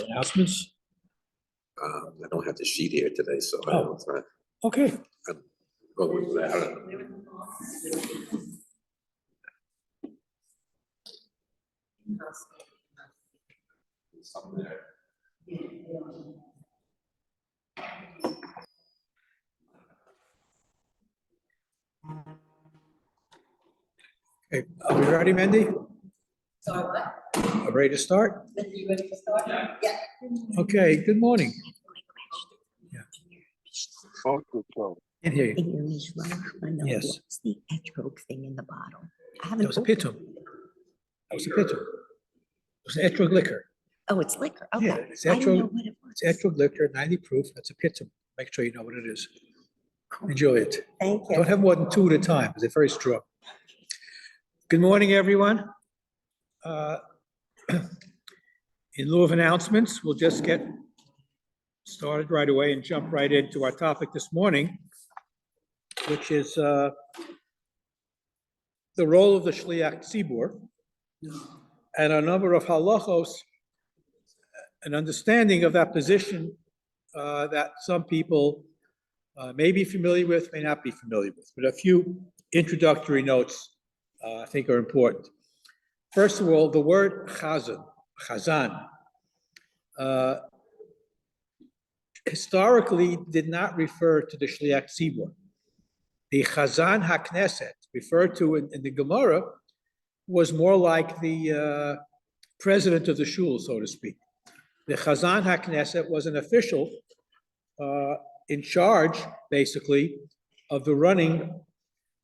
Announcements? I don't have the sheet here today, so I Oh. don't. Okay. Go with that. Something there. Okay, are we ready, Mandy? Sorry, what? Are we ready to start? Are you ready to start? Yeah. Okay, good morning. Can't hear you. Can you use right? I know Yes. what's the etrog thing in the bottle. I That haven't. was a opened pitum. it. That was a pitum. It was an etrog liquor. Oh, it's liquor. Okay. Yeah, it's I didn't know etrog, what it was. it's etrog liquor, 90 proof. That's a pitum. Make sure you know what it is. Cool. Enjoy it. Thank Don't you. have more than 2 at a time, because they're very strong. Good morning, everyone. In lieu of announcements, we'll just get started right away and jump right into our topic this morning, which is the role of the Shliach Tzibur and a number of halachos, an understanding of that position that some people may be familiar with, may not be familiar with, but a few introductory notes I think are important. First of all, the word chazan, historically did not refer to the Shliach Tzibur. The Chazan HaKnesset, referred to in the Gemara, was more like the president of the shul, so to speak. The Chazan HaKnesset was an official in charge, basically, of the running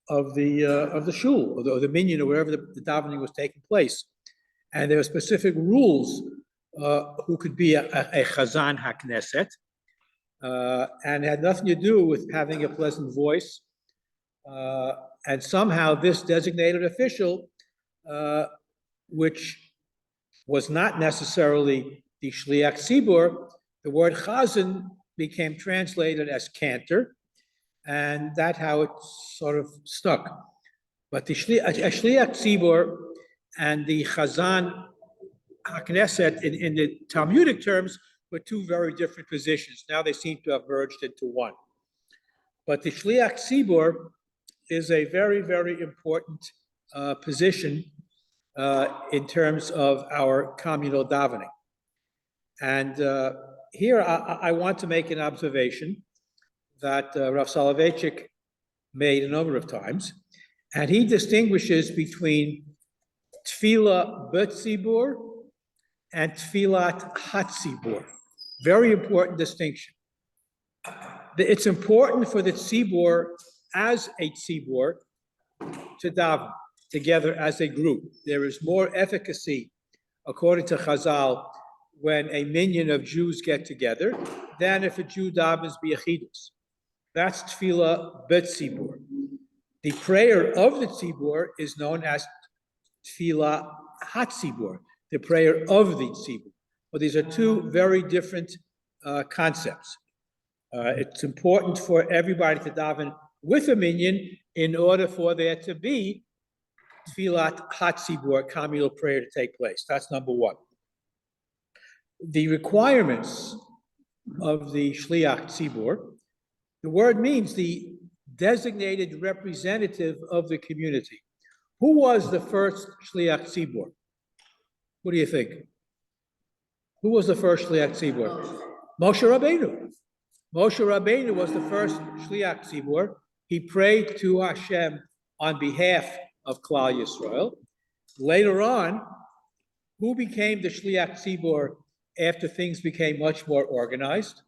of the shul or the minyan or wherever the davening was taking place, and there were specific rules who could be a Chazan HaKnesset, and it had nothing to do with having a pleasant voice. And somehow this designated official, which was not necessarily the Shliach Tzibur, the word Chazan became translated as cantor, and that's how it sort of stuck. But the Shliach Tzibur and the Chazan HaKnesset in the Talmudic terms were two very different positions. Now they seem to have merged into one. But the Shliach Tzibur is a very, very important position in terms of our communal davening. And here I want to make an observation that Rav Soloveitchik made a number of times, and he distinguishes between tefillah b'tzibur and tefillat hatzibur. Very important distinction. It's important for the tzibur as a tzibur to daven together as a group. There is more efficacy, according to Chazal, when a minyan of Jews get together than if a Jew davens b'yachidus. That's tefillah b'tzibur. The prayer of the tzibur is known as tefillah hatzibur, the prayer of the tzibur. But these are two very different concepts. It's important for everybody to daven with a minyan in order for there to be tefillat hatzibur, communal prayer, to take place. That's number one. The requirements of the Shliach Tzibur, the word means the designated representative of the community. Who was the first Shliach Tzibur? What do you think? Who was the first Shliach Tzibur? Moshe Rabbeinu. Moshe Rabbeinu was the first Shliach Tzibur. He prayed to Hashem on behalf of Klal Yisrael. Later on, who became the Shliach Tzibur after things became much more organized?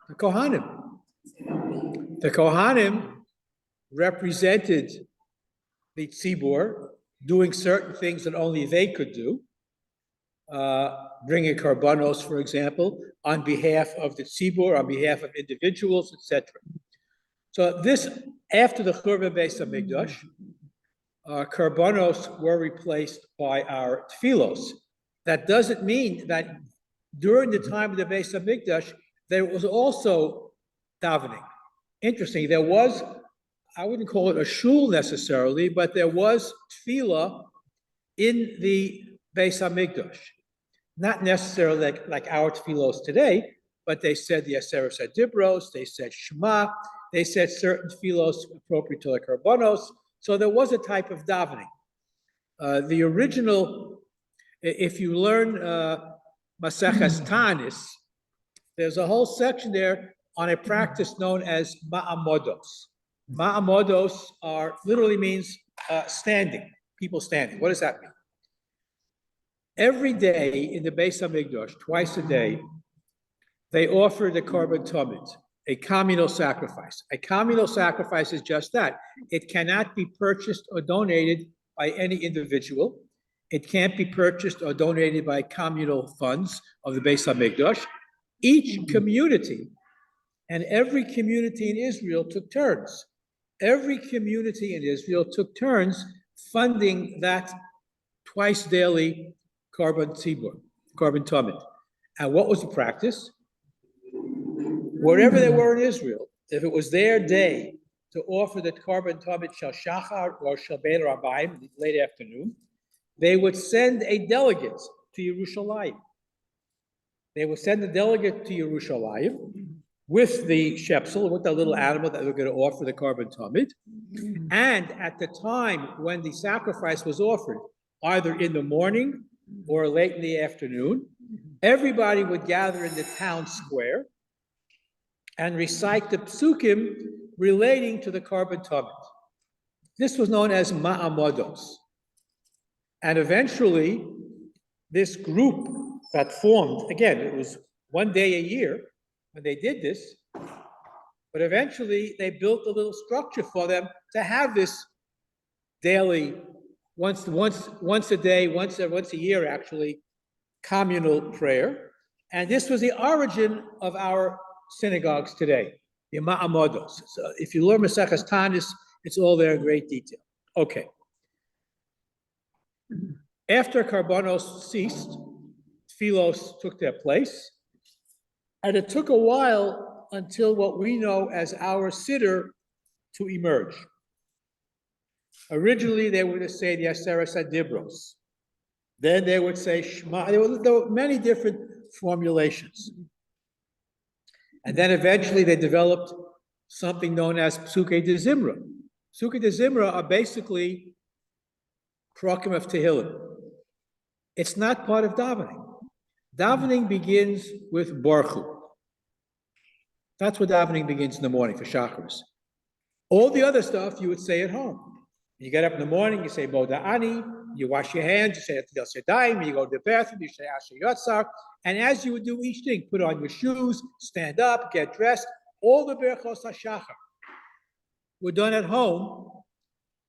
The Kohanim. The Kohanim represented the Tzibur, doing certain things that only they could do, bringing karbanos, for example, on behalf of the Tzibur, on behalf of individuals, etc. So this, after the Churban Beis HaMikdash, karbanos were replaced by our tefillos. That doesn't mean that during the time of the Beis HaMikdash, there was also davening. Interesting, there was, I wouldn't call it a shul necessarily, but there was tefillah in the Beis Hamikdash. Not necessarily like our tefillos today, but they said the Aseret Dibros, they said Shema, they said certain tefillos appropriate to the Karbonos. So there was a type of davening. The original, if you learn Maseches Tanis, there's a whole section there on a practice known as Ma'amodos. Ma'amodos literally means standing, people standing. What does that mean? Every day in the Beis Hamikdash, twice a day, they offer the Korban Tamid, a communal sacrifice. A communal sacrifice is just that. It cannot be purchased or donated by any individual. It can't be purchased or donated by communal funds of the Beis Hamikdash. Each community, and every community in Israel took turns. Every community in Israel took turns funding that twice daily Korban Tamid. And what was the practice? Wherever they were in Israel, if it was their day to offer the Korban Tamid Shel Shachar or Shel Bein Rabbi in the late afternoon, they would send a delegate to Yerushalayim. They would send a delegate to Yerushalayim with the shepsel, with the little animal that they were going to offer the Korban Tamid. And at the time when the sacrifice was offered, either in the morning or late in the afternoon, everybody would gather in the town square and recite the psukim relating to the Korban Tamid. This was known as Ma'amodos. And eventually, this group that formed, again, it was one day a year when they did this, but eventually they built a little structure for them to have this daily, once a day, once a year actually, communal prayer. And this was the origin of our synagogues today, the Ma'amodos. So if you learn Maseches Tanis, it's all there in great detail. Okay. After Karbonos ceased, Tfilos took their place, and it took a while until what we know as our Siddur to emerge. Originally, they would say the Aseret Dibros. Then they would say Shema. There were many different formulations. And then eventually they developed something known as Psukei de Zimra. Psukei de Zimra are basically Prokim of Tehillim. It's not part of davening. Davening begins with Baruch Hu. That's what davening begins in the morning for Shacharis. All the other stuff you would say at home. You get up in the morning, you say Boda Ani, you wash your hands, you say Tefillah Sedayim, you go to the bathroom, you say Asher Yotzar, and as you would do each thing, put on your shoes, stand up, get dressed, all the Berachos HaShachar were done at home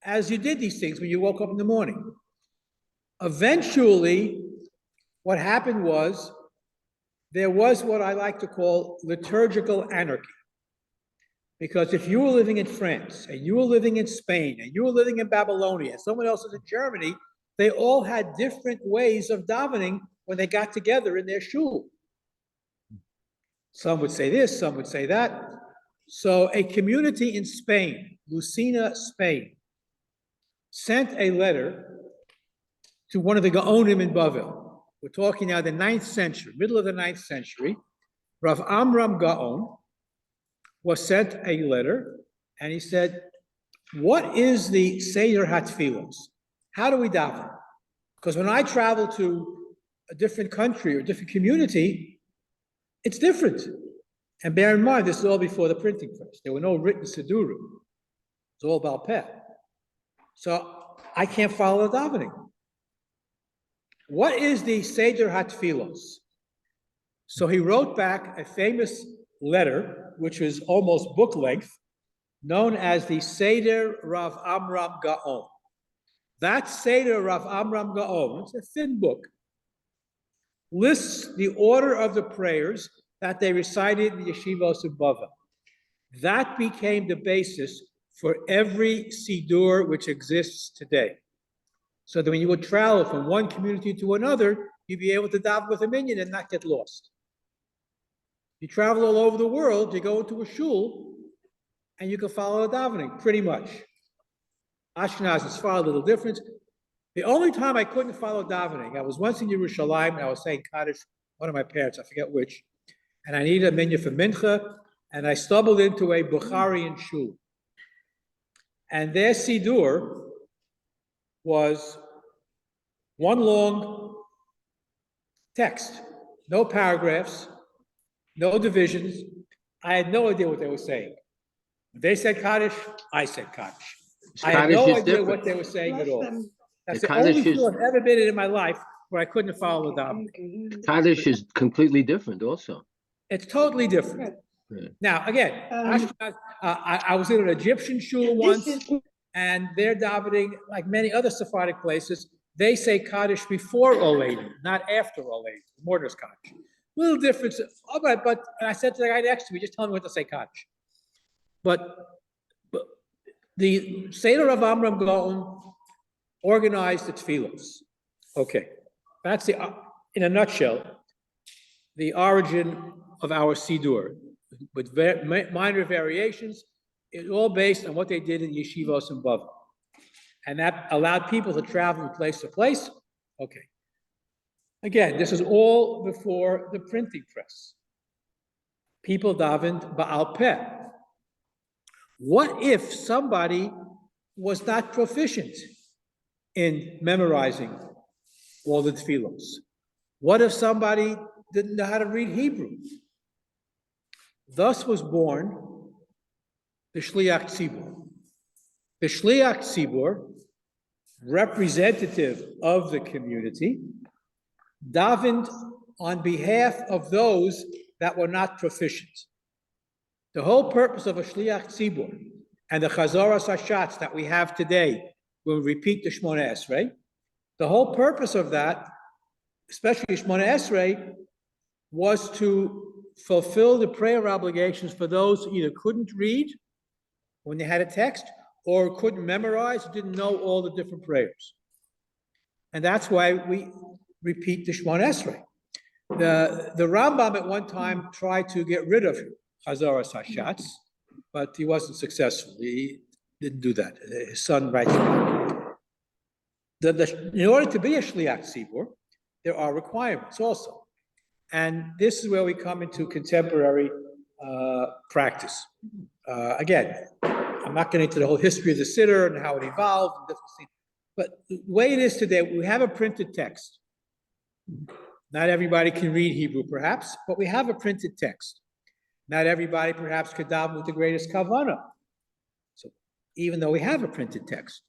as you did these things when you woke up in the morning. Eventually, what happened was, there was what I like to call liturgical anarchy. Because if you were living in France, and you were living in Spain, and you were living in Babylonia, and someone else was in Germany, they all had different ways of davening when they got together in their shul. Some would say this, some would say that. So a community in Spain, Lucena, Spain, sent a letter to one of the Gaonim in Bavel. We're talking now the 9th century, middle of the 9th century. Rav Amram Gaon was sent a letter, and he said, what is the Seder HaTfilos? How do we daven? Because when I travel to a different country or different community, it's different. And bear in mind, this is all before the printing press. There were no written Sidurim. It's all about peh. So I can't follow the davening. What is the Seder HaTfilos? So he wrote back a famous letter, which was almost book length, known as the Seder Rav Amram Gaon. That Seder Rav Amram Gaon, it's a thin book, lists the order of the prayers that they recited in the yeshivos of Bavel. That became the basis for every Sidur which exists today. So that when you would travel from one community to another, you'd be able to daven with a minyan and not get lost. You travel all over the world, you go into a shul, and you can follow the davening, pretty much. Ashkenaz is far a little different. The only time I couldn't follow davening, I was once in Yerushalayim, and I was saying Kaddish, one of my parents, I forget which, and I needed a minyan for mincha, and I stumbled into a Bukharian shul. And their Siddur was one long text, no paragraphs, no divisions. I had no idea what they were saying. They said Kaddish, I said Kaddish. I had no idea what they were saying at all. That's the only shul I've ever been in my life where I couldn't follow the davening. Kaddish is completely different also. It's totally different. Yeah. Now, again, I was in an Egyptian shul once, and they're davening, like many other Sephardic places, they say Kaddish before Oledi, not after Oledi, Mortar's Kaddish. Little difference, but and I said to the guy next to me, just tell me what to say Kaddish. But the Seder of Amram Gaon organized the tefillos. Okay, that's in a nutshell, the origin of our Siddur, with minor variations. It's all based on what they did in yeshivos and Bavel. And that allowed people to travel from place to place. Okay. Again, this is all before the printing press. People davened Ba'al Peh. What if somebody was not proficient in memorizing all the tefillos? What if somebody didn't know how to read Hebrew? Thus was born the Shliach Tzibur. The Shliach Tzibur, representative of the community, davened on behalf of those that were not proficient. The whole purpose of a Shliach Tzibur and the Chazoras Hashatz that we have today, when we repeat the Shmona Esrei, the whole purpose of that, especially Shmona Esrei, was to fulfill the prayer obligations for those who either couldn't read when they had a text or couldn't memorize, or didn't know all the different prayers. And that's why we repeat the Shmona Esrei. The Rambam at one time tried to get rid of Chazaras Hashatz, but he wasn't successful. He didn't do that. His son writes about it. In order to be a Shliach Tzibur, there are requirements also. And this is where we come into contemporary practice. Again, I'm not getting into the whole history of the Siddur and how it evolved, and different things. But the way it is today, we have a printed text. Not everybody can read Hebrew, perhaps, but we have a printed text. Not everybody, perhaps, could daven with the greatest kavanah. So, even though we have a printed text,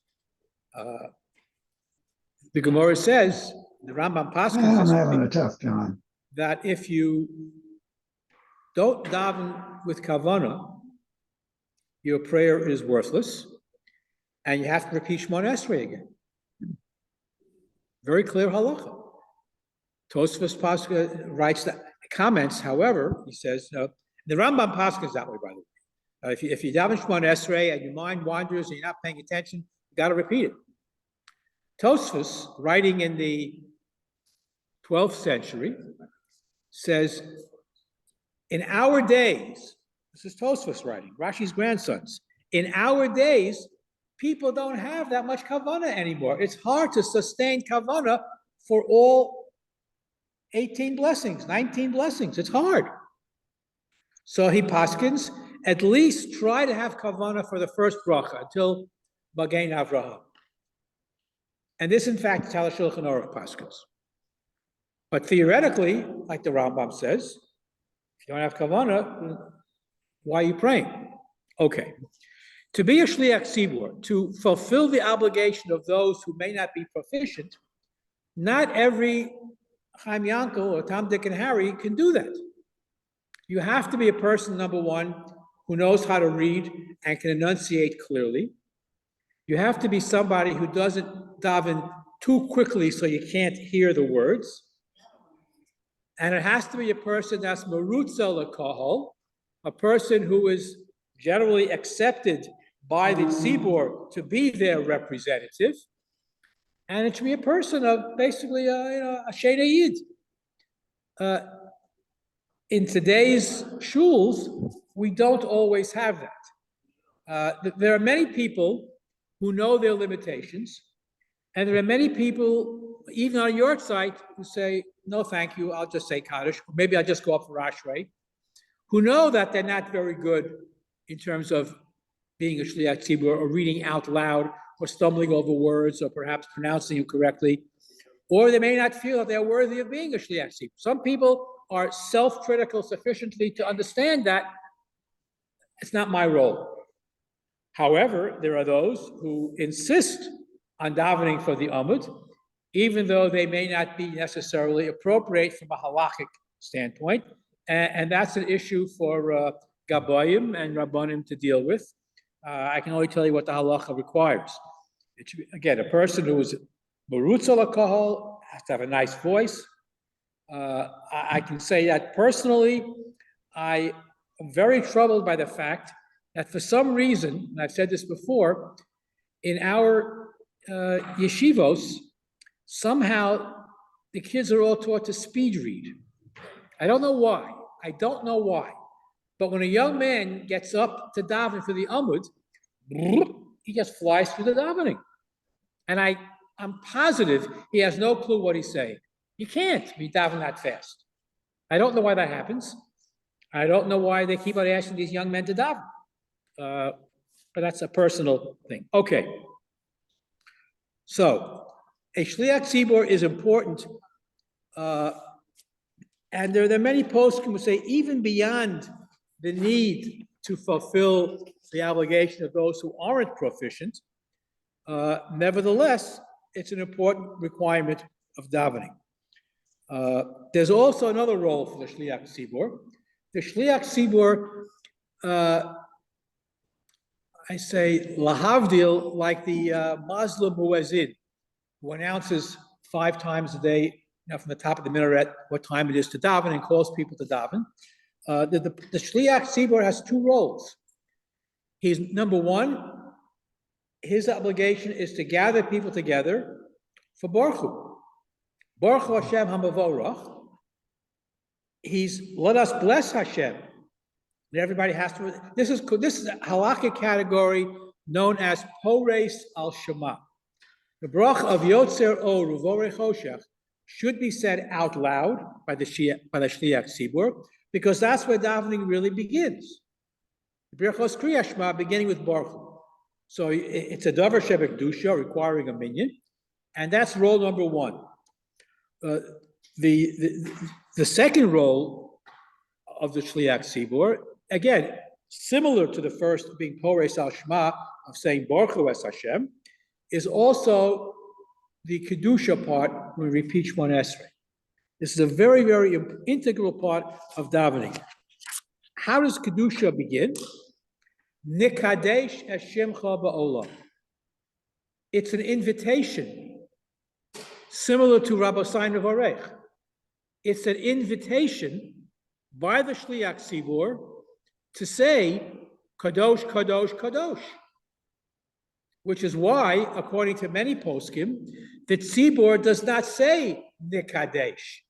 the Gemara says, the Rambam Paschal I'm says, having a tough time. that if you don't daven with kavanah, your prayer is worthless, and you have to repeat Shmona Esrei again. Very clear halacha. Tosfos Pascha writes that, comments, however, he says, the Rambam Pascha is that way, by the way. If you daven Shmona Esrei and your mind wanders and you're not paying attention, you got to repeat it. Tosfos, writing in the 12th century, says, in our days, this is Tosfos writing, Rashi's grandsons, in our days, people don't have that much kavanah anymore. It's hard to sustain kavanah for all 18 blessings, 19 blessings. It's hard. So he paskins, at least try to have kavanah for the first bracha until Bagain Avraham. And this, in fact, is how the Shulchan Aruch paskins. But theoretically, like the Rambam says, if you don't have kavanah, why are you praying? Okay. To be a Shliach Tzibur, to fulfill the obligation of those who may not be proficient, not every Chaim Yankel or Tom, Dick, and Harry can do that. You have to be a person, number one, who knows how to read and can enunciate clearly. You have to be somebody who doesn't daven too quickly so you can't hear the words. And it has to be a person that's merutza l'kahol, a person who is generally accepted by the tzibur to be their representative. And it should be a person of basically a Sheda Yid. in today's shuls, we don't always have that. There are many people who know their limitations, and there are many people, even on your site, who say, no, thank you, I'll just say Kaddish, or maybe I'll just go up for Ashrei, who know that they're not very good in terms of being a Shliach Tzibur or reading out loud or stumbling over words or perhaps pronouncing them correctly, or they may not feel that they're worthy of being a Shliach Tzibur. Some people are self-critical sufficiently to understand that it's not my role. However, there are those who insist on davening for the Amud, even though they may not be necessarily appropriate from a halakhic standpoint, and that's an issue for Gabayim and Rabbanim to deal with. I can only tell you what the halacha requires. It should be, again, a person who is marutz al kahal has to have a nice voice. I can say that personally, I am very troubled by the fact that for some reason, and I've said this before, in our yeshivos, somehow the kids are all taught to speed read. I don't know why. I don't know why. But when a young man gets up to daven for the Amud, he just flies through the davening. And I'm positive he has no clue what he's saying. You can't be davening that fast. I don't know why that happens. I don't know why they keep on asking these young men to daven. But that's a personal thing. Okay. So, a Shliach Tzibur is important. And there are many poskim who say even beyond the need to fulfill the obligation of those who aren't proficient, nevertheless, it's an important requirement of davening. There's also another role for the Shliach Tzibur. The Shliach Tzibur, I say lahavdil, like the Muslim muezzin, who announces 5 times a day, from the top of the minaret, what time it is to daven and calls people to daven. The Shliach Tzibur has 2 roles. He's, number one, his obligation is to gather people together for Baruch Hu. Baruch Hu Hashem HaMavorach. He's, let us bless Hashem. And everybody has to, this is a halakhic category known as Pores al Shema. The brach of Yotzer Or Uvorei Choshech should be said out loud by the Shliach Tzibur, because that's where davening really begins. The Birchos Kriya Shema beginning with Baruch Hu. So it's a davar shebekdusha requiring a minyan, and that's role number 1. The second role of the Shliach Tzibur, again, similar to the first being Pores al Shema of saying Baruch Hu es Hashem, is also the Kedusha part when we repeat Shmon Esrei. This is a very, very integral part of davening. How does Kedusha begin? Nikadesh Hashemcha ba'olam. It's an invitation, similar to Rabbi Sain of Orech. It's an invitation by the Shliach Tzibur to say Kadosh, Kadosh, Kadosh. Which is why, according to many poskim, the Tzibur does not say Nikadesh.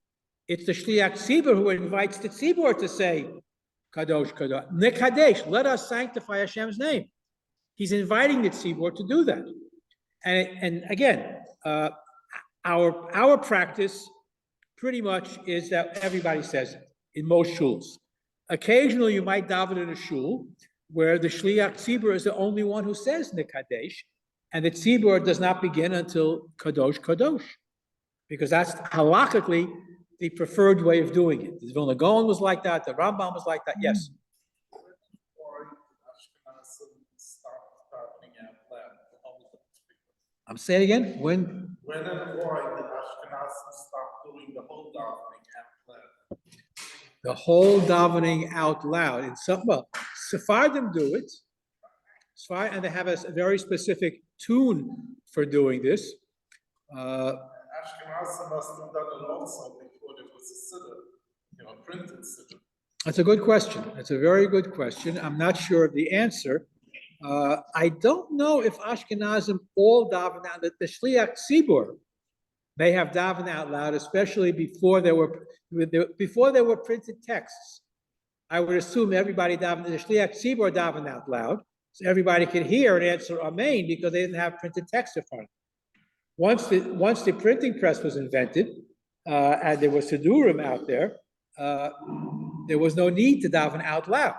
It's the Shliach Tzibur who invites the Tzibur to say Kadosh, Kadosh. Nikadesh, let us sanctify Hashem's name. He's inviting the Tzibur to do that. And again, our practice pretty much is that everybody says it in most shuls. Occasionally, you might daven in a shul where the Shliach Tzibur is the only one who says Nikadesh, and the Tzibur does not begin until Kadosh, Kadosh, because that's halakhically the preferred way of doing it. The Vilna Gaon was like that, the Rambam was like that, yes. I'm saying again, when and why did Ashkenazim stop doing the whole davening out loud? the whole davening out loud, in some, well, Sephardim do it, and they have a very specific tune for doing this. Ashkenazim must have done it also before there was a siddur, a printed siddur. That's a good question. That's a very good question. I'm not sure of the answer. I don't know if Ashkenazim all daven out. The Shliach Tzibur may have davened out loud, especially before there were printed texts. I would assume everybody davened, the Shliach Tzibor davened out loud, so everybody could hear and answer Amen because they didn't have printed text in front of them. Once the printing press was invented, and there was Sidurim out there was no need to daven out loud.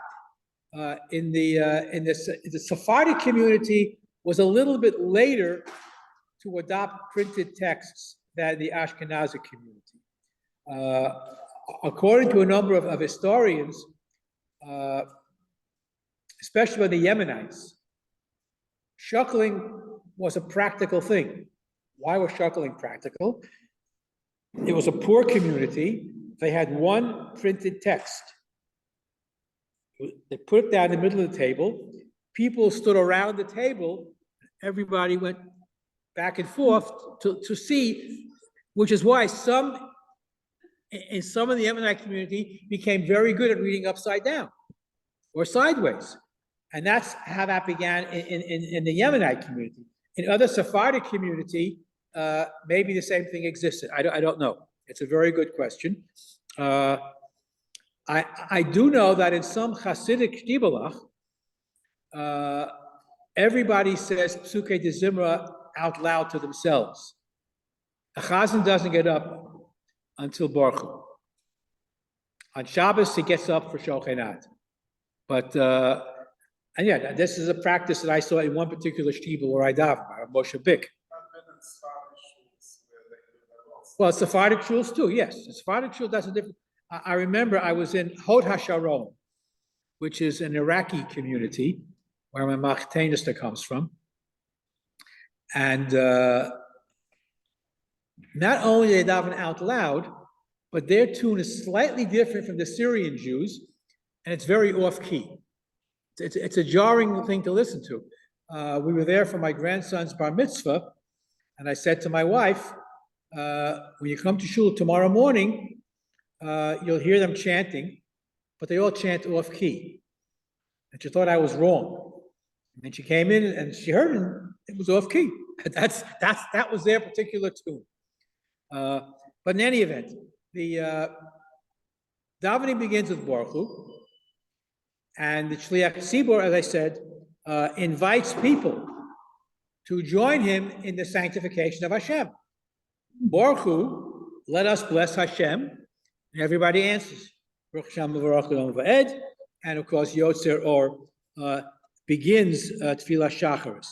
In the Sephardic community was a little bit later to adopt printed texts than the Ashkenazi community. According to a number of historians, especially by the Yemenites, shuckling was a practical thing. Why was shuckling practical? It was a poor community. They had one printed text. They put it down in the middle of the table. People stood around the table. Everybody went back and forth to see, which is why in some of the Yemenite community became very good at reading upside down or sideways. And that's how that began in the Yemenite community. In other Sephardic community, maybe the same thing existed. I don't know. It's a very good question. I do know that in some Hasidic Shtibalach, everybody says Psukei de Zimra out loud to themselves. The Chazan doesn't get up until Baruch Hu. On Shabbos, he gets up for Shochenat. But, and yeah, this is a practice that I saw in one particular Shtibel where I davened, Moshe Bick. Well, Sephardic shuls too, yes. Sephardic shul, that's a different. I remember I was in Hod HaSharon, which is an Iraqi community where my Machteinister comes from. And not only they daven out loud, but their tune is slightly different from the Syrian Jews, and it's very off-key. It's a jarring thing to listen to. We were there for my grandson's bar mitzvah, and I said to my wife, when you come to shul tomorrow morning, you'll hear them chanting, but they all chant off-key. And she thought I was wrong. And then she came in and she heard it was off-key. That was their particular tune. But in any event, the davening begins with Baruch Hu, and the Shliach Tzibor, as I said, invites people to join him in the sanctification of Hashem. Baruch Hu, let us bless Hashem, and everybody answers. Baruch Hashem v'Baruch Olam v'Ed, and of course Yotzer Or begins Tefillah Shacharis.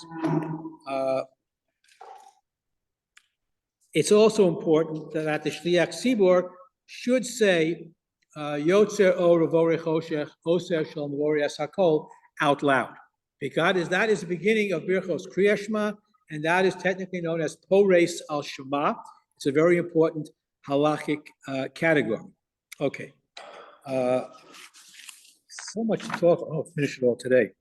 It's also important that the Shliach Tzibor should say Yotzer Or V'Vorei Choshech Oser Shalom V'Vorei Hakol out loud, because that is the beginning of Birchos Kriya Shema, and that is technically known as Pores al Shema. It's a very important halachic category. Okay. So much to talk. I'll finish it all today.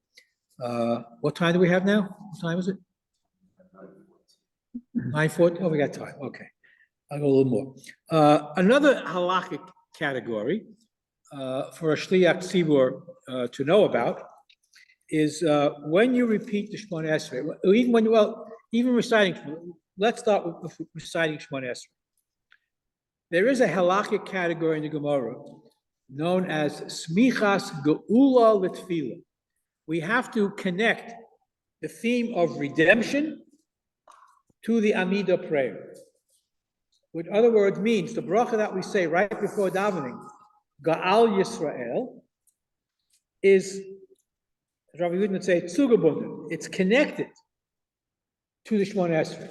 What time do we have now? What time is it? 9:40. Oh, we got time. Okay. I'll go a little more. Another halachic category for a Shliach Tzibor to know about is when you repeat the Shemona Esrei, even reciting. Let's start with reciting Shemona Esrei. There is a halachic category in the Gemara known as Smichas Geula L'Tefillah. We have to connect the theme of redemption to the Amidah prayer. Which, in other words, means the bracha that we say right before davening, Ga'al Yisrael, is, as Rabbi Greene would say, Zugebunden. It's connected to the Shemona Esrei.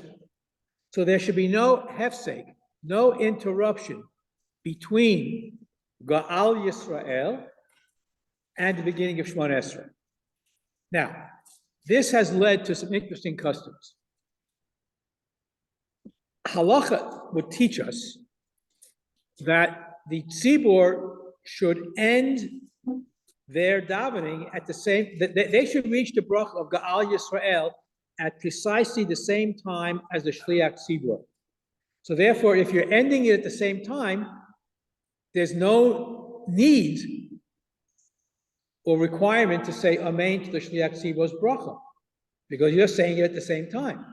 So there should be no hefsek, no interruption between Ga'al Yisrael and the beginning of Shemona Esrei. Now, this has led to some interesting customs. Halacha would teach us that the tzibor should end their davening at the same, they should reach the bracha of Ga'al Yisrael at precisely the same time as the Shliach Tzibor. So therefore, if you're ending it at the same time, there's no need or requirement to say Amen to the Shliach Tzibor's bracha, because you're saying it at the same time.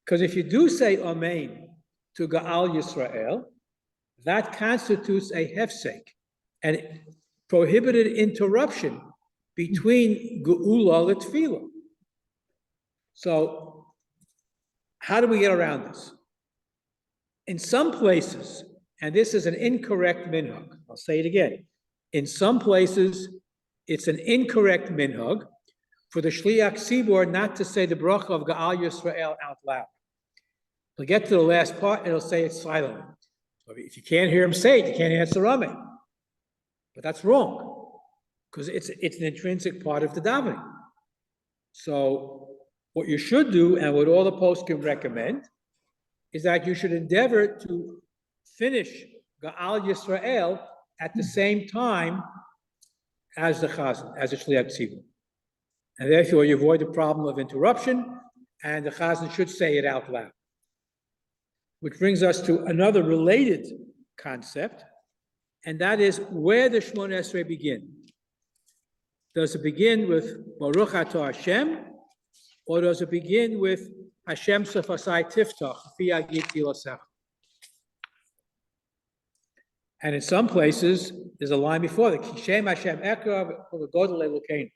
Because if you do say Amen to Gaal Yisrael, that constitutes a hefsek, and prohibited interruption between Geula and Tefillah. So, how do we get around this? In some places, and this is an incorrect minhag, I'll say it again. In some places, it's an incorrect minhag for the Shliach Tzibor not to say the bracha of Gaal Yisrael out loud. He'll get to the last part and he'll say it silently. So if you can't hear him say it, you can't answer Rami. But that's wrong, because it's an intrinsic part of the davening. So what you should do, and what all the poskim recommend, is that you should endeavor to finish Gaal Yisrael at the same time as the Chazan, as the Shliach Tzibur. And therefore you avoid the problem of interruption, and the Chazan should say it out loud. Which brings us to another related concept, and that is where the Shemona Esrei begin. Does it begin with Baruch Atah Hashem, or does it begin with Hashem Sefasai Tiftach, Fi Yagid Tilasecha? And in some places, there's a line before that, Kishem Hashem Ekra V'Godol Elokeinu.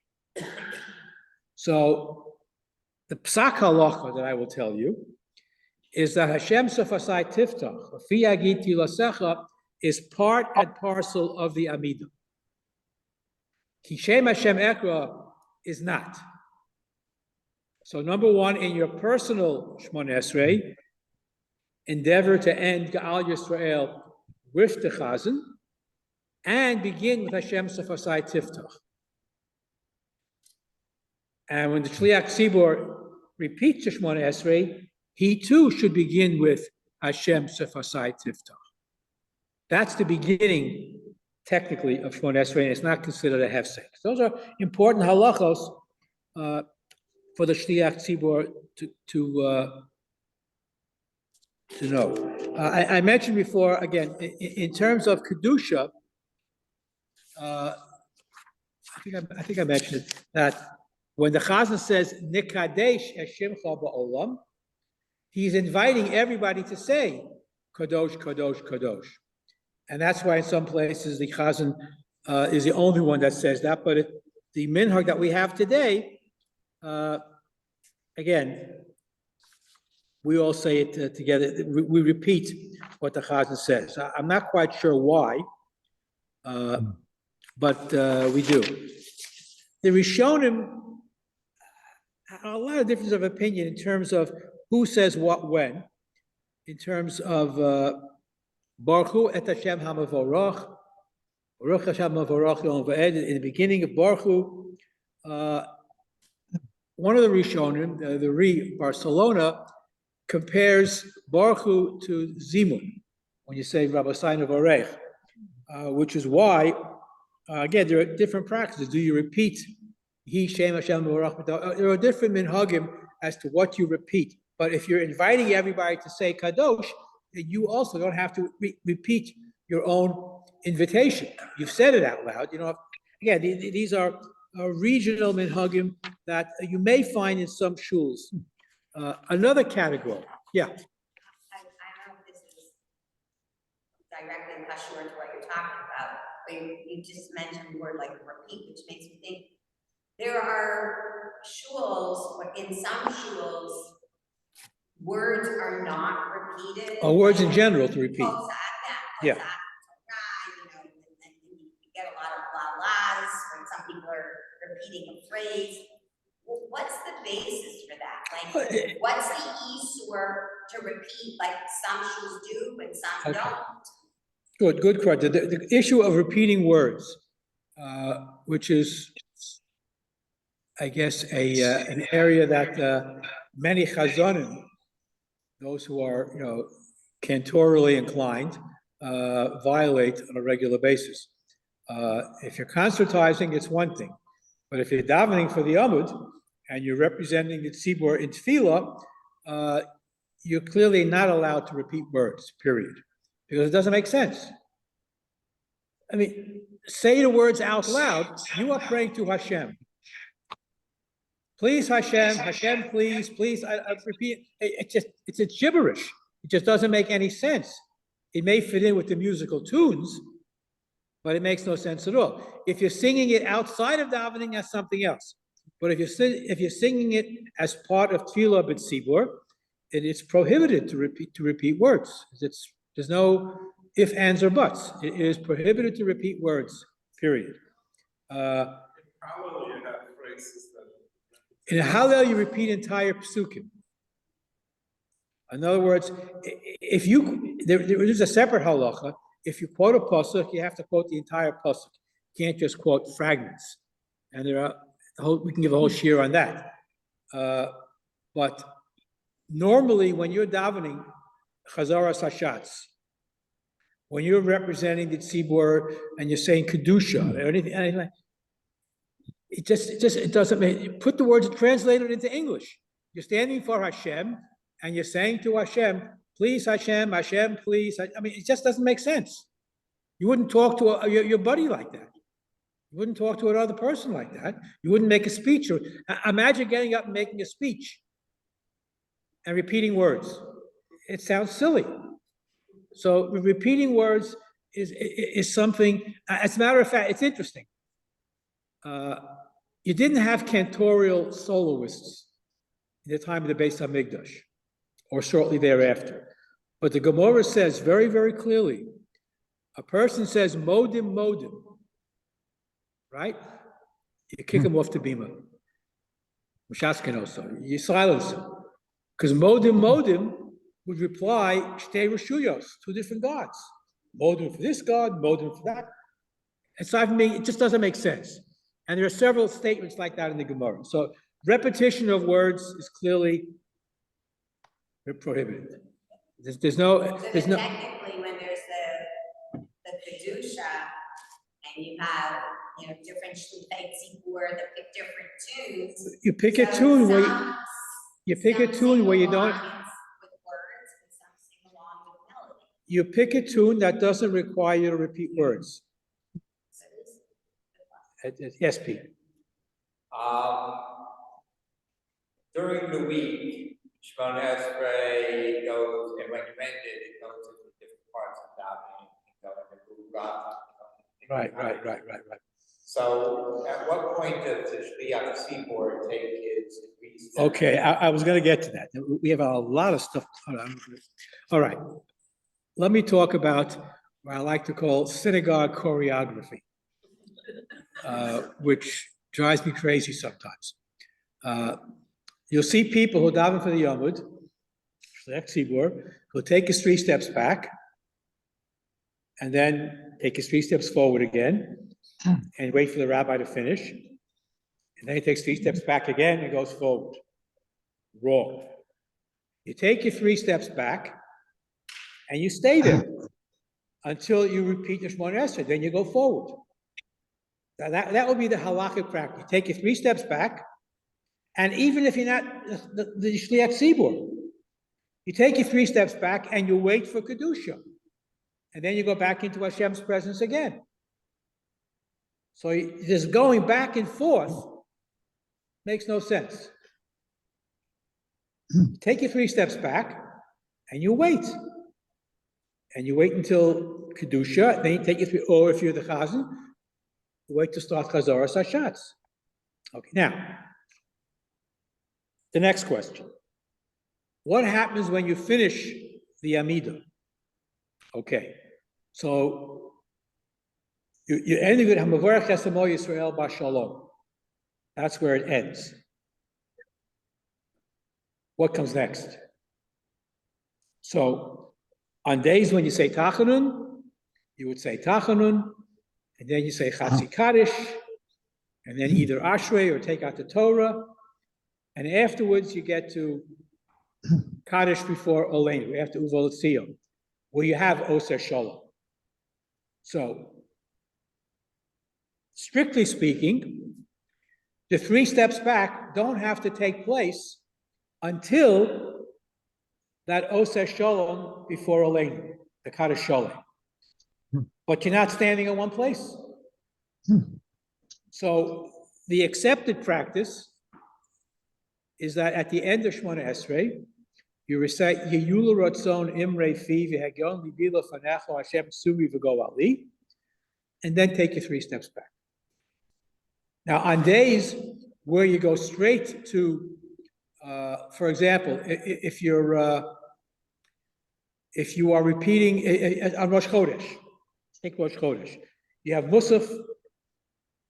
So the Psak Halacha that I will tell you is that Hashem Sefasai Tiftach, Fi Yagid Tilasecha, is part and parcel of the Amidah. Kishem Hashem Ekra is not. So number one, in your personal Shemona Esrei, endeavor to end Gaal Yisrael with the Chazan, and begin with Hashem Sefasai Tiftach. And when the Shliach Tzibor repeats the Shemona Esrei, he too should begin with Hashem Sefasai Tiftach. That's the beginning, technically, of Shemona Esrei, and it's not considered a hefsek. Those are important halachos for the Shliach Tzibor to know. I mentioned before, again, in terms of Kedusha, I think I mentioned it, that when the Chazan says, Nikadesh Hashemcha ba'olam, he's inviting everybody to say, Kadosh, Kadosh, Kadosh. And that's why in some places the Chazan is the only one that says that, but the minhag that we have today, again, we all say it together. We repeat what the Chazan says. I'm not quite sure why, but we do. The Rishonim a lot of difference of opinion in terms of who says what when, in terms of Baruch Hu et Hashem HaMavorach, Baruch Hashem HaMavorach Yom V'ed, in the beginning of Baruch Hu. One of the Rishonim, the Ri Barcelona, compares Baruch Hu to Zimun, when you say Rabbi Sainu Varech, which is why, again, there are different practices. Do you repeat He Shem Hashem Baruch? There are different minhagim as to what you repeat. But if you're inviting everybody to say Kadosh, then you also don't have to repeat your own invitation. You've said it out loud. You know, again, these are regional minhagim that you may find in some shuls. Another category, yeah. I don't know if this is directly in Shiur to what you're talking about, but you just mentioned the word like repeat, which makes me think there are shuls, or in some shuls, words are not repeated. Or words in general to repeat. Yeah. You know, and you get a lot of blah-blahs when some people are repeating a phrase. What's the basis for that? Like, what's the Isur to repeat, like some shuls do and some don't? Good question. The issue of repeating words, which is, I guess, an area that many chazanim, those who are, you know, cantorally inclined, violate on a regular basis. If you're concertizing, it's one thing. But if you're davening for the Amud and you're representing the tzibur in tefillah, you're clearly not allowed to repeat words, period. Because it doesn't make sense. I mean, say the words out loud. You are praying to Hashem. Please, Hashem, Hashem, please, please. I repeat, it's a gibberish. It just doesn't make any sense. It may fit in with the musical tunes, but it makes no sense at all. If you're singing it outside of davening, that's something else. But if you're singing it as part of Tefillah B'Tzibur, it's prohibited to repeat words. There's no if, ands, or buts. It is prohibited to repeat words, period. Hallel, you have phrases that. In Hallel, you repeat entire psukim. In other words, if there's a separate halacha. If you quote a pasuk, you have to quote the entire pasuk. You can't just quote fragments. And we can give a whole shiur on that. But normally, when you're davening chazaras hashatz, when you're representing the tzibur and you're saying kedusha or anything like, it doesn't make. Put the words translated into English. You're standing for Hashem and you're saying to Hashem, please Hashem, Hashem, please. I mean, it just doesn't make sense. You wouldn't talk to your buddy like that. You wouldn't talk to another person like that. You wouldn't make a speech. Imagine getting up and making a speech and repeating words. It sounds silly. So repeating words is something, as a matter of fact, it's interesting. You didn't have cantorial soloists in the time of the Beis HaMikdash or shortly thereafter. But the Gemara says very, very clearly, a person says modim, modim, right? You kick him off the bima. You silence him. Because modim, modim would reply, shtei reshuyos, two different gods. Modim for this god, modim for that. Aside from me, it just doesn't make sense. And there are several statements like that in the Gemara. So repetition of words is clearly prohibited. There's no. Technically, when there's the kedusha, and you have different shlichei tzibur that pick different tunes. You pick a tune where you pick a tune where you don't. With words, and some sing along with melody. You pick a tune that doesn't require you to repeat words. Yes, Pete. During the week, Shemona Esrei goes, and when you end it, it goes into different parts of davening, Right. So, at what point does the Shliach Tzibur take his three steps? Okay, I was going to get to that. We have a lot of stuff. All right. Let me talk about what I like to call synagogue choreography. Which drives me crazy sometimes. You'll see people who daven for the Yomud, who'll take his 3 steps back, and then take his 3 steps forward again, and wait for the rabbi to finish. And then he takes 3 steps back again and goes forward. Wrong. You take your 3 steps back, and you stay there until you repeat the Shemona Esrei, then you go forward. That would be the halakhic practice. You take your 3 steps back, and even if you're not the Shliach Tzibur, you take your 3 steps back and you wait for Kedusha. And then you go back into Hashem's presence again. So this going back and forth makes no sense. Take your 3 steps back and you wait. And you wait until Kedusha, then you take your 3, or if you're the Chazan, wait to start Chazaras Hashatz. Okay, now, the next question. What happens when you finish the Amidah? Okay, so you're ending with Hamavarach Yasamo Yisrael Bashalom. That's where it ends. What comes next? So, on days when you say Tachanun, you would say Tachanun, and then you say Chatzi Kaddish, and then either Ashrei or take out the Torah, and afterwards you get to Kaddish before Oleinu, after Uvol Tzion, where you have Oser Shalom. So, strictly speaking, the 3 steps back don't have to take place until that Oser Shalom before Oleinu, the Kaddish Shalom. But you're not standing in one place. So the accepted practice is that at the end of Shemona Esrei, You recite Yeyula Ratzon Imre Fi V'Hagon Libila Fanecho Hashem Suri V'Go Ali, and then take your 3 steps back. Now, on days where you go straight to, for example, if you are repeating on Rosh Chodesh, take Rosh Chodesh. You have Musaf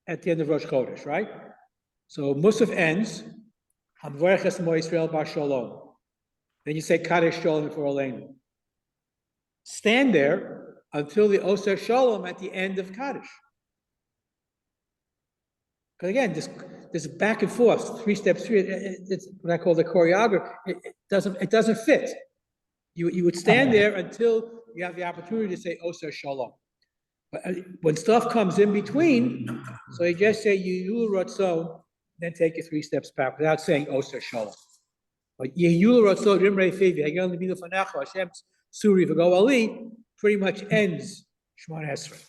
at the end of Rosh Chodesh, right? So Musaf ends, Hamvarches Mo Yisrael Bar Shalom. Then you say Kadesh Shalom for Aleinu. Stand there until the Oser Shalom at the end of Kadesh. Because again, this back and forth, 3 steps, it's what I call the choreography. It doesn't fit. You would stand there until you have the opportunity to say Oser Shalom. But when stuff comes in between, so you just say Yeyul Ratzon, then take your 3 steps back without saying Oser Shalom. But Yeyul Ratzon Rimrei Fivi Hagan Libila Fanecho Hashem Suri V'Go Ali pretty much ends Shemona Esrei.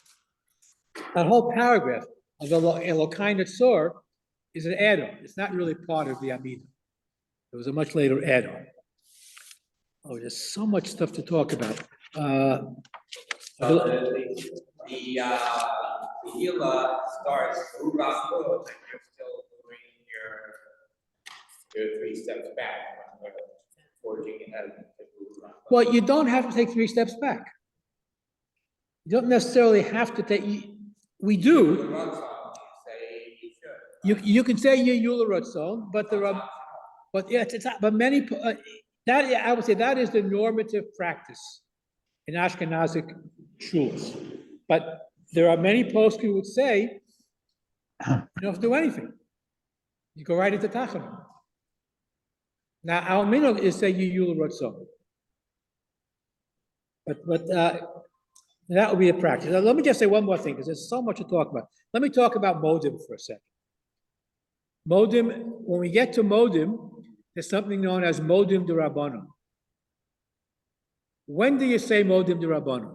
That whole paragraph of the Elokai Netzor is an add-on. It's not really part of the Amidah. It was a much later add-on. Oh, there's so much stuff to talk about. So the Hila starts Urachot, and you're still doing your 3 steps back when we're forging ahead to Urachot. Well, you don't have to take 3 steps back. You don't necessarily have to take. We do. You can say Yeyul Ratzon, but there are, but yeah, but many that I would say that is the normative practice in Ashkenazic shuls. But there are many posts who would say you don't have to do anything. You go right into Tachanun. Now our minhag is say Yeyul Ratzon, but that would be a practice. Now, let me just say one more thing because there's so much to talk about. Let me talk about modim for a second. Modim, when we get to modim, there's something known as modim d'Rabbanan. When do you say modim d'Rabbanan?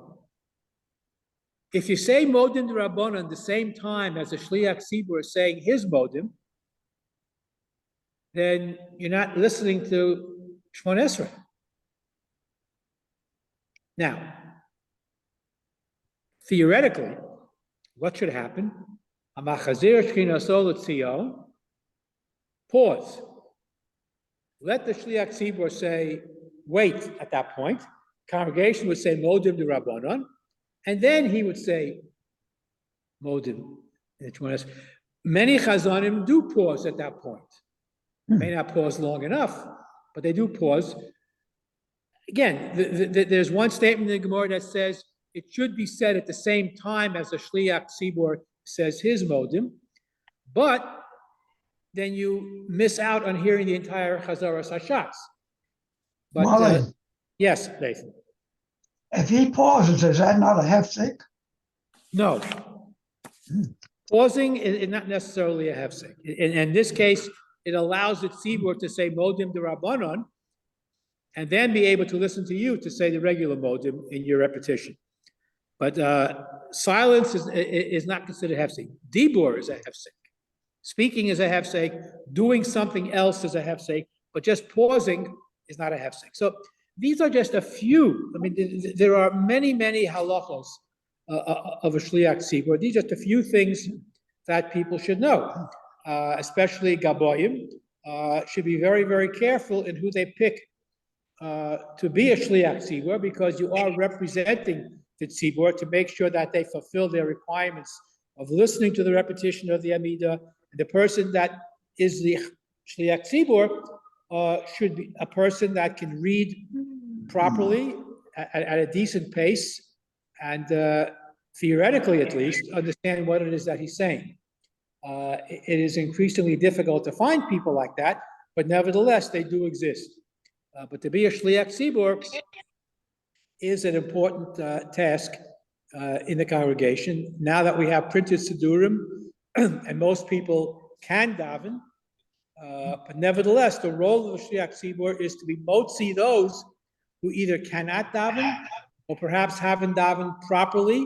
If you say modim d'Rabbanan the same time as the Shliach Tzibur is saying his modim, then you're not listening to Shemona Esrei. Now, theoretically, what should happen? Pause. Let the Shliach Tzibur say, wait at that point. Congregation would say Modim d'Rabbanan, and then he would say Modim. Many Chazanim do pause at that point. May not pause long enough, but they do pause. Again, there's one statement in the Gemara that says it should be said at the same time as the Shliach Tzibur says his Modim, but then you miss out on hearing the entire Chazaras Hashatz. But yes, Nathan. If he pauses, is that not a hefsek? No. Pausing is not necessarily a hefsek. In this case, it allows the tzibur to say modim d'Rabbanan and then be able to listen to you to say the regular modim in your repetition. But silence is not considered hefsek. Dibur is a hefsek. Speaking is a hefsek. Doing something else is a hefsek. But just pausing is not a hefsek. So these are just a few. I mean, there are many, many halachos of a shliach tzibur. These are just a few things that people should know, especially gaboyim should be very, very careful in who they pick to be a shliach tzibur, because you are representing the tzibur to make sure that they fulfill their requirements of listening to the repetition of the Amidah. And the person that is the shliach tzibur should be a person that can read properly at a decent pace and theoretically at least understand what it is that he's saying. It is increasingly difficult to find people like that, but nevertheless they do exist. But to be a shliach tzibur is an important task in the congregation. Now that we have printed sidurim and most people can daven, but nevertheless, the role of the shliach tzibur is to be motzi those who either cannot daven or perhaps haven't davened properly.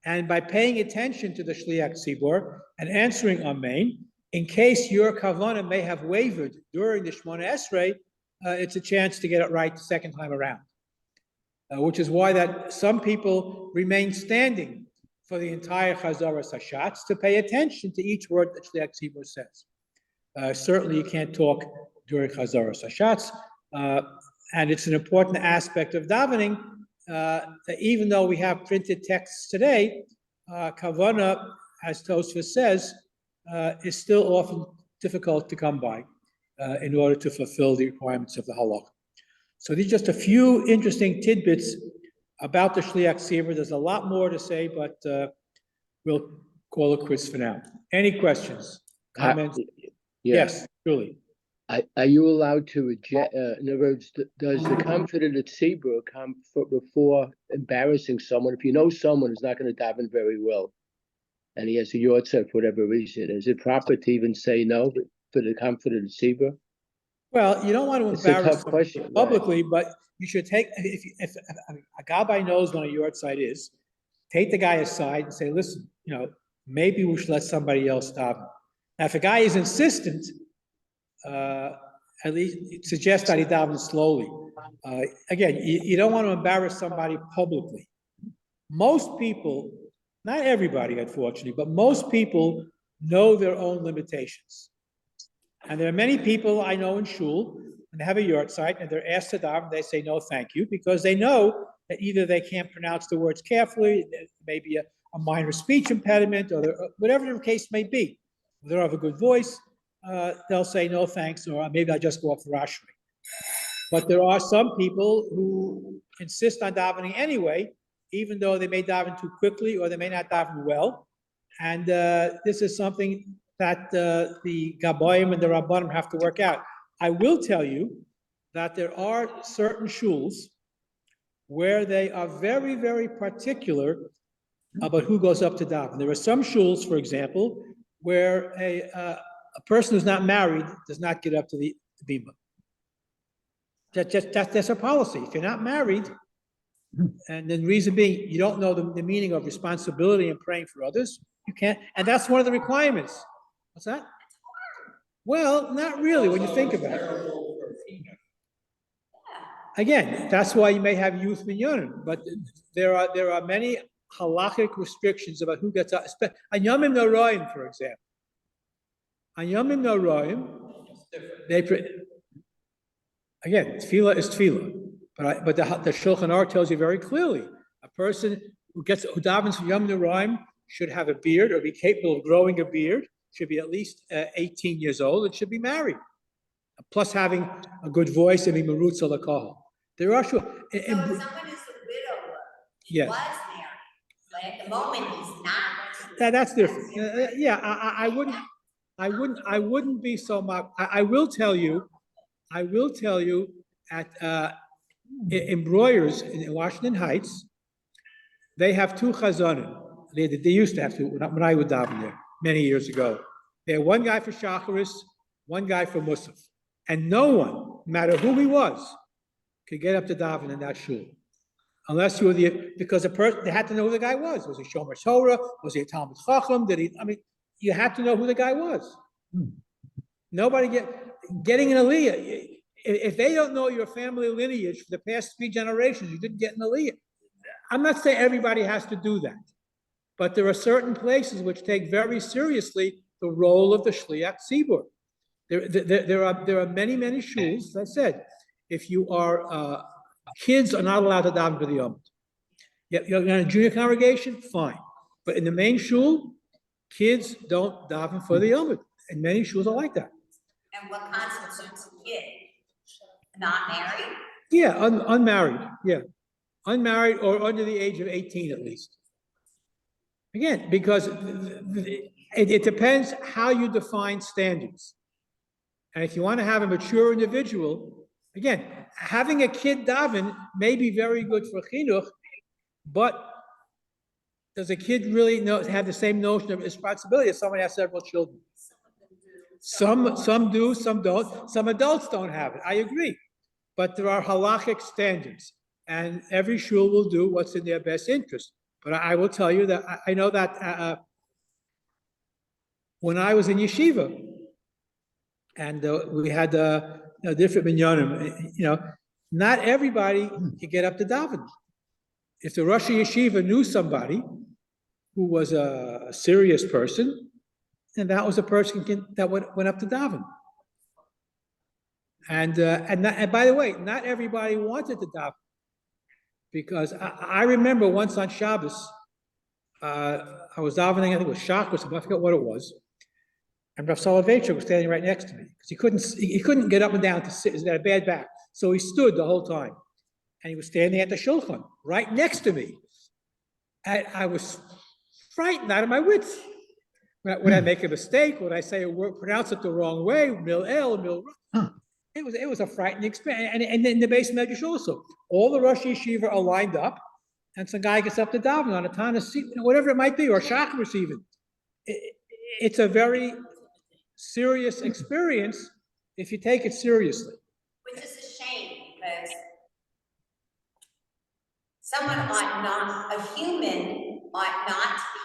And by paying attention to the shliach tzibur and answering amen, in case your kavanah may have wavered during the Shemona Esrei, it's a chance to get it right the second time around. Which is why that some people remain standing for the entire Chazaras Hashatz to pay attention to each word that Shliach Tzibur says. Certainly you can't talk during Chazaras Hashatz, and it's an important aspect of davening, that even though we have printed texts today, Kavana, as Tosfos says, is still often difficult to come by in order to fulfill the requirements of the halakha. So these are just a few interesting tidbits about the Shliach Tzibur. There's a lot more to say, but we'll call it quits for now. Any questions, comments? Yes, Julie. Are you allowed to reject, in other words, does the comfort of the tzibur come before embarrassing someone? If you know someone who's not going to daven very well, and he has a yortzeit for whatever reason, is it proper to even say no for the comfort of the tzibur? Well, you don't want to It's a embarrass tough them question, publicly, but you should take, if a gabbai knows when a yortzeit is, take the guy aside and say, listen, maybe we should let somebody else daven. Now, if a guy is insistent, at least suggest that he davens slowly. Again, you don't want to embarrass somebody publicly. Most people, not everybody, unfortunately, but most people know their own limitations. And there are many people I know in shul, and they have a yortzeit, and they're asked to daven, they say no thank you, because they know that either they can't pronounce the words carefully, maybe a minor speech impediment, or whatever the case may be. They don't have a good voice, they'll say no thanks, or maybe I'll just go off the rashri. But there are some people who insist on davening anyway, even though they may daven too quickly or they may not daven well. And this is something that the Gabayim and the Rabbanim have to work out. I will tell you that there are certain shuls where they are very, very particular about who goes up to daven. There are some shuls, for example, where a person who's not married does not get up to the bima. That's a policy. If you're not married, and the reason being you don't know the meaning of responsibility and praying for others, you can't. And that's one of the requirements. What's that? Well, not really when you think about it. Again, that's why you may have youth minyanim, but there are many halachic restrictions about who gets up. On Yomim Noraim, for example. On Yomim Noraim, they again, tefillah is tefillah, but the Shulchan Aruch tells you very clearly a person who davens for Yom Noraim should have a beard or be capable of growing a beard, should be at least 18 years old, and should be married, plus having a good voice and be merutz al kahal. There are So if someone is a widower, he Yes. was married, but at the moment he's not. That's different. I wouldn't be so much. I will tell you at embroiders in Washington Heights, they have two chazanim. They used to have two when I would daven there many years ago. They had one guy for shacharis, one guy for musaf, and no one, no matter who he was, could get up to daven in that shul, unless you were because they had to know who the guy was. Was he shomer Torah? Was he a Talmud Chacham? You had to know who the guy was. Nobody getting an aliyah. If they don't know your family lineage for the past 3 generations, you didn't get an aliyah. I'm not saying everybody has to do that, but there are certain places which take very seriously the role of the Shliach Tzibur. There are many shuls, as I said, if you are, kids are not allowed to daven for the Yom. You're in a junior congregation, fine. But in the main shul, kids don't daven for the Yom. And many shuls are like that. And what constitutes a kid? Not married? Yeah, unmarried, yeah. Unmarried or under the age of 18 at least. Again, because it depends how you define standards. And if you want to have a mature individual, again, having a kid daven may be very good for chinuch, but does a kid really have the same notion of responsibility as someone who has several children? Some do, some don't. Some adults don't have it. I agree. But there are halachic standards, and every shul will do what's in their best interest. But I will tell you that I know that when I was in yeshiva, and we had different minyanim. Not everybody can get up to daven. If the Rosh Yeshiva knew somebody who was a serious person, and that was a person that went up to daven. And by the way, not everybody wanted to daven, because I remember once on Shabbos, I was davening, I think it was Shachos, I forget what it was, and Rav Soloveitchik was standing right next to me because he couldn't get up and down to sit. He's got a bad back, so he stood the whole time, and he was standing at the shulchan right next to me, and I was frightened out of my wits. Would I make a mistake? Would I say a word, pronounce it the wrong way? Mil el, mil. It was a frightening experience, and in the base medrash also, all the Rosh Yeshiva are lined up, and some guy gets up to daven on a Tana seat, whatever it might be, or Shacharis even. It's a very serious experience if you take it seriously. Which is a shame, because someone ought not, a human ought not to be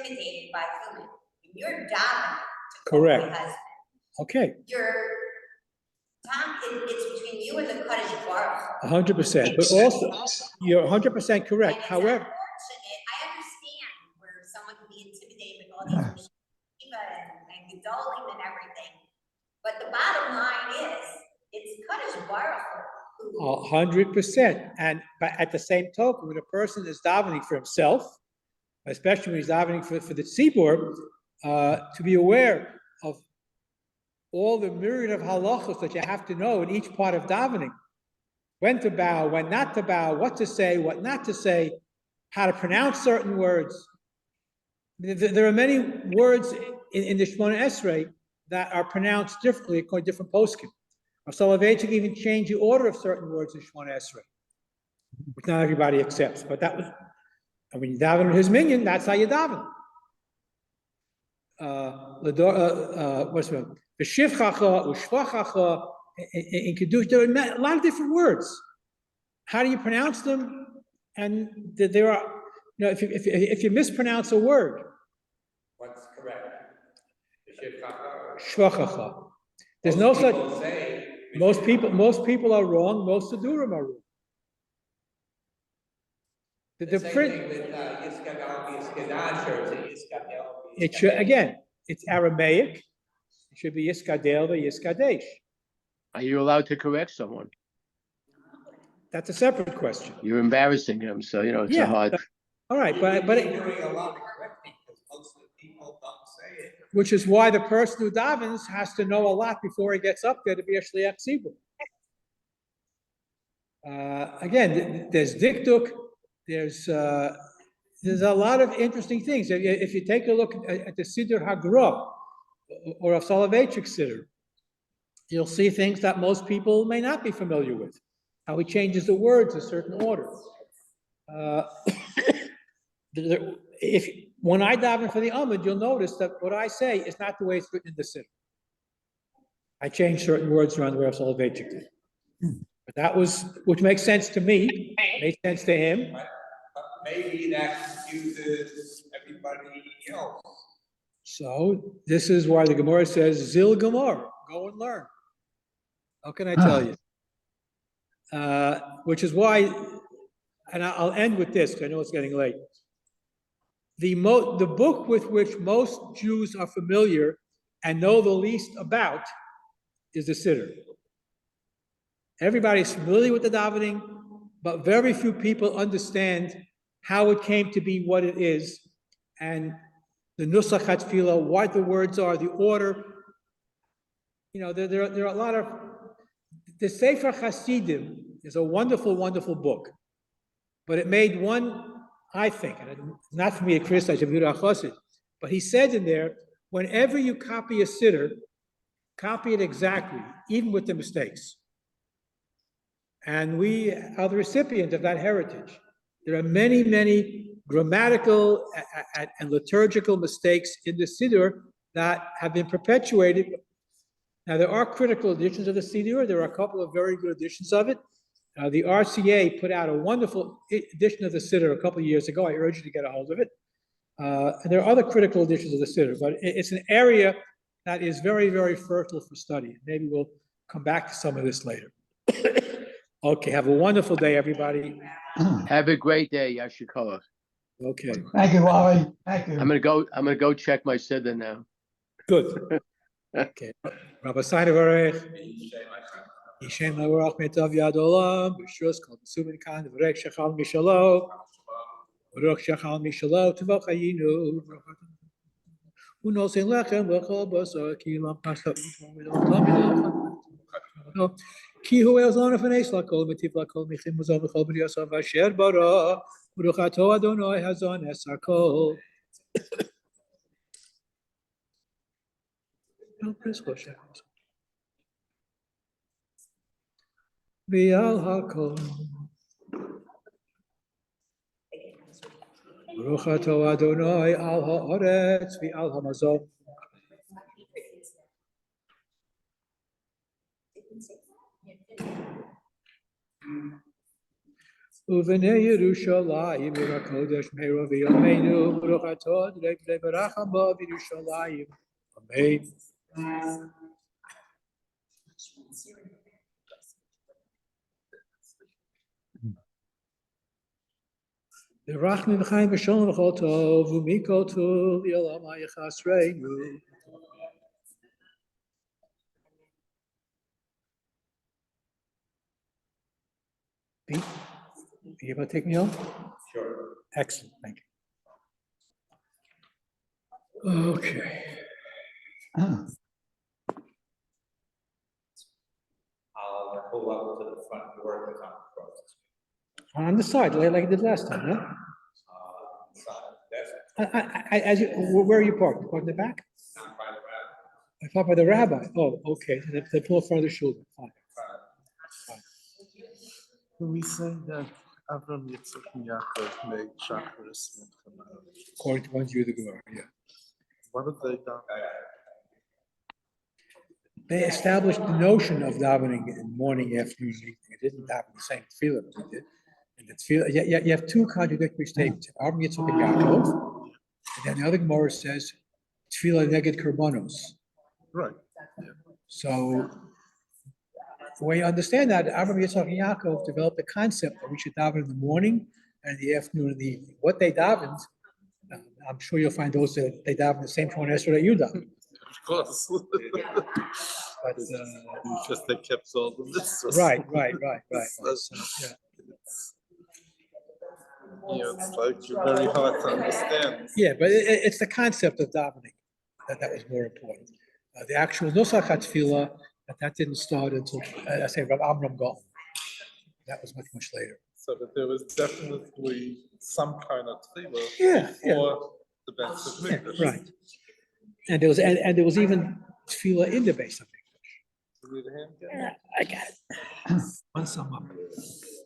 intimidated by a human. You're davening to quote Correct. my husband. Okay, It's between you and the Kaddish Baruch. 100%. But also, you're 100% correct. And it's However, unfortunate, I understand where someone can be intimidated with all these Shiva and Gedolim and everything. But the bottom line is, it's Kaddish Baruch who 100%. And but at the same token, when a person is davening for himself, especially when he's davening for the tzibur, to be aware of all the myriad of halachos that you have to know in each part of davening. When to bow, when not to bow, what to say, what not to say, how to pronounce certain words. There are many words in the Shemona Esrei that are pronounced differently according to different poskim. Soloveitchik even changed the order of certain words in Shemona Esrei, which not everybody accepts. But that was, and when you daven his minyan, that's how you daven. What's the name? V'shivchacha, u'shvachacha, in Kiddush, there are a lot of different words. How do you pronounce them? And there are, if you mispronounce a word, What's correct? The shvachacha. There's no such. say. Most people are wrong. Most Sidurim are wrong. The Same print. thing with Yiskadal, or is it Yiskadel? It should, again, it's Aramaic. It should be Yiskadel or Yiskadesh. Are you allowed to correct someone? That's a separate question. You're embarrassing him, so it's Yeah. a hard. All right, but You're doing a lot of correcting because most of the people don't say it. which is why the person who davens has to know a lot before he gets up there to be a shliach tzibur. Again, there's dikduk, there's a lot of interesting things. If you take a look at the Siddur Hagra or a Soloveitchik Siddur, you'll see things that most people may not be familiar with. How he changes the words in certain orders. When I daven for the Amud, you'll notice that what I say is not the way it's written in the Siddur. I changed certain words around the way Soloveitchik did. But that was, which makes sense to me, made sense to him. But maybe that confuses everybody else. So this is why the Gemara says, Zil Gemara, go and learn. How can I tell you? Which is why, and I'll end with this, because I know it's getting late. The book with which most Jews are familiar and know the least about is the Siddur. Everybody's familiar with the davening, but very few people understand how it came to be what it is, and the nusach hatfilah, what the words are, the order. There are a lot of. The Sefer Hasidim is a wonderful, wonderful book, but it made one, I think, and not for me to criticize Yehuda Chassid, but he said in there, whenever you copy a siddur, copy it exactly, even with the mistakes. And we are the recipient of that heritage. There are many, many grammatical and liturgical mistakes in the Siddur that have been perpetuated. Now, there are critical editions of the Siddur. There are a couple of very good editions of it. The RCA put out a wonderful edition of the Siddur a couple of years ago. I urge you to get a hold of it. And there are other critical editions of the Siddur, but it's an area that is very, very fertile for study. Maybe we'll come back to some of this later. Okay, have a wonderful day, everybody. Have a great day, Yashikola. Okay, Thank you, Wally. Thank you. I'm gonna go check my siddur now. good. Okay, Rabbi Seinevarech. Yishem Lavarach Metav Yad Olam, B'shus Kol B'sumin Kan, V'rek Shechal Mishalo, V'rek Shechal Mishalo, Tevach Hayinu, Unos in Lechem, V'chol Basar, Ki Lam Pasta, Ki Hu El Zon Afanes Lakol, Metiv Lakol, Michim Muzon, V'chol B'riyosam, V'asher Bara, V'ruchato Adonai Hazon Esar Kol. V'al HaKol. Baruch atah Adonai al haaretz v'al hamazon. Uvenei Yerushalayim ir hakodesh me'era v'yameinu. Baruch atah Adonai b'nei baracham ba v'Yerushalayim. Amen. V'rachmi v'chaim v'sholom v'chol tov u'mikol tov v'yolam ha'yachasreinu. Pete, are you about to take me home? Sure. Excellent, thank you. Okay. I'll pull up to the front door and come across. On the side, like I did last time, huh? As you, where are you parked? You parked in the back? Not by the rabbit. I thought by the rabbi. Oh, okay, they pull in front of the shoulder, fine. We say that Avram Yitzchak and Yaakov made chakras. According to one Jew, the Gemara, yeah. What have they done? They established the notion of davening in morning, afternoon, and evening. It didn't daven the same tefillah that we did. And the tefillah, you have two contradictory statements. Avram Yitzchak and Yaakov, and then the other Gemara says tefillah neged korbanos. Right. So the way you understand that, Avram Yitzchak and Yaakov developed the concept that we should daven in the morning and in the afternoon and the evening. What they davened, I'm sure you'll find those that they daven the same Shemona Esrei that you daven. Of course. But, Because they kept all the mitzvahs. right. So, yeah. It's like you're very hard to understand. Yeah, but it's the concept of davening that was more important. The actual nusach tefillah, that didn't start until, I say, Rav Amram Gaon. That was much later. So that there was definitely some kind of tefillah Yeah, before the best of Yeah, Mikdash. right. And there was even tefillah in the base of Mikdash. You need a hand? Yeah, I got it. One sum up.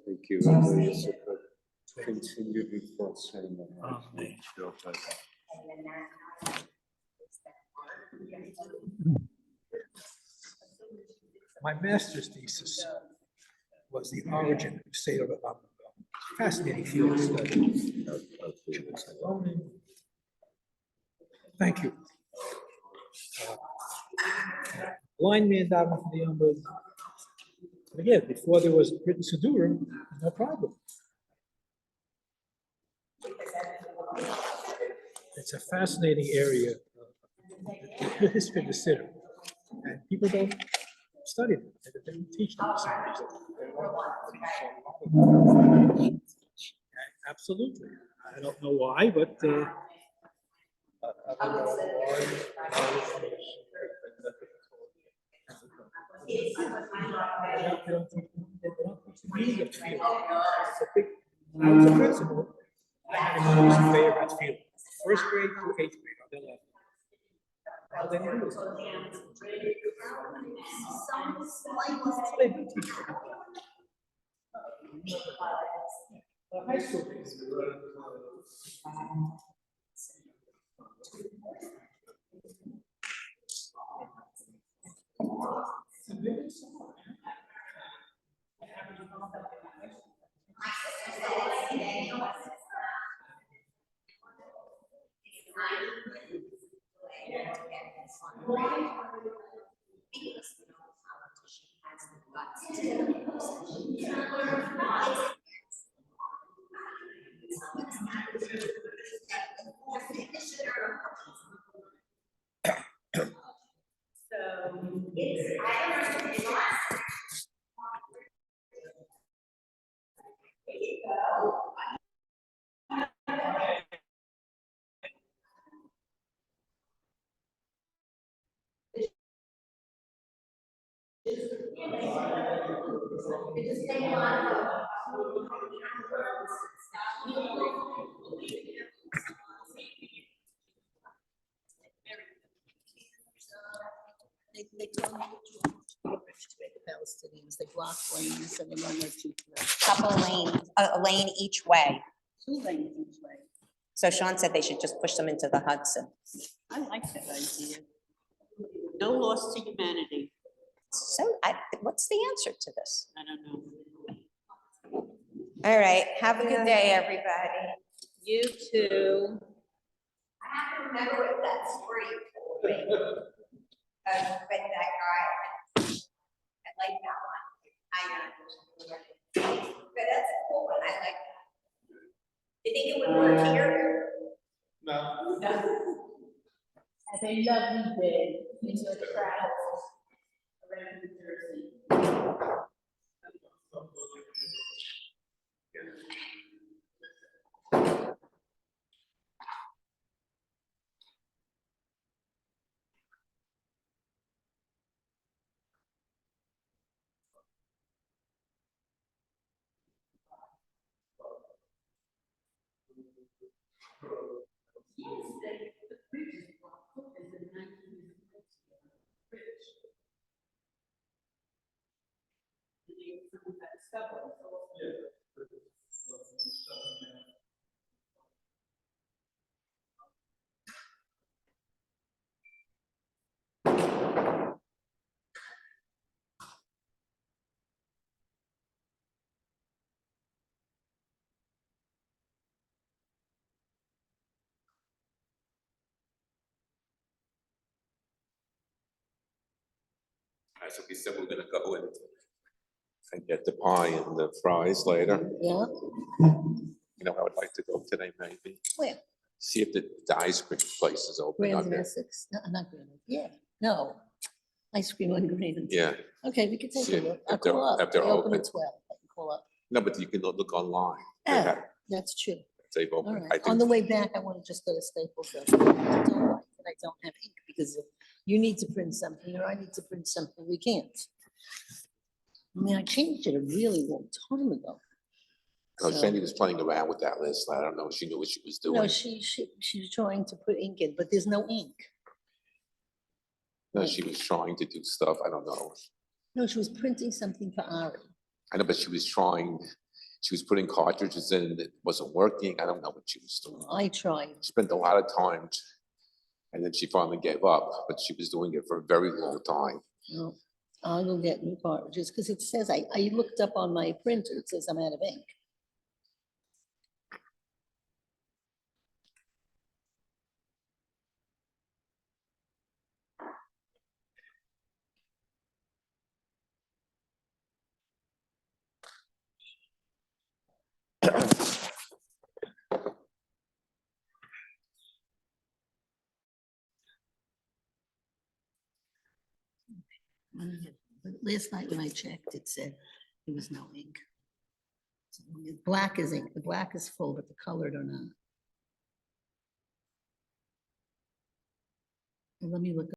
Thank you, Rabbi Yosef. Continue before ceremony. Amen. My master's thesis was the origin of Seder of Abraham. Fascinating field of study. Thank you. Blind man davening for the Yom. Again, before there was written Sidurim, no problem. It's a fascinating area, the history of the Siddur. And people don't study it, they don't teach them for some reason. Absolutely. I don't know why, but they don't teach the meaning of tefillah. It's a big, it's a principle. I had a course in Bay about tefillah, first grade through eighth grade, on their level. How they do it. So they do teach it. High school days. They told me to make the Palestinians, they block lanes and they run their two through. Couple lanes, a lane each way. 2 lanes each way. So Sean said they should just push them into the Hudson. I like that idea. No loss to humanity. So what's the answer to this? I don't know. All right, have a good day, everybody. You too. I have to remember what that street. But that guy, I like that one. I know. But that's a cool one, I like that. You think it would work here? No. Have a lovely day. Enjoy the travels around New Jersey. So we said we're gonna go and get the pie and the fries later. Yeah, You know, I would like to go today, maybe. where? See if the ice cream place is open up Brandon there. Essex? No, not Brandon. Yeah, no. Ice cream on Greene. Yeah, Okay, we can take See a look. I'll if they're- call up. if they're They open at open. 12. I can call up. no, but you can look online. They Oh, have- that's true. They've All opened. I right. On think, the way back, I want to just go to Staples. Though. I don't like that I don't have ink because if you need to print something or I need to print something, we can't. I mean, I changed it a really long time ago. no, So- Sandy was playing around with that list. I don't know if she knew what she was doing. No, she's trying to put ink in, but there's no ink. No, she was trying to do stuff. I don't know. No, she was printing something for Ari. I know, but she was putting cartridges in and it wasn't working. I don't know what she was doing. I tried. She spent a lot of time and then she finally gave up, but she was doing it for a very long time. No, I will get new cartridges because it says, I looked up on my printer, it says I'm out of ink. But last night when I checked, it said there was no ink. So the black is ink, the black is full, but the colored are not. Well, let me look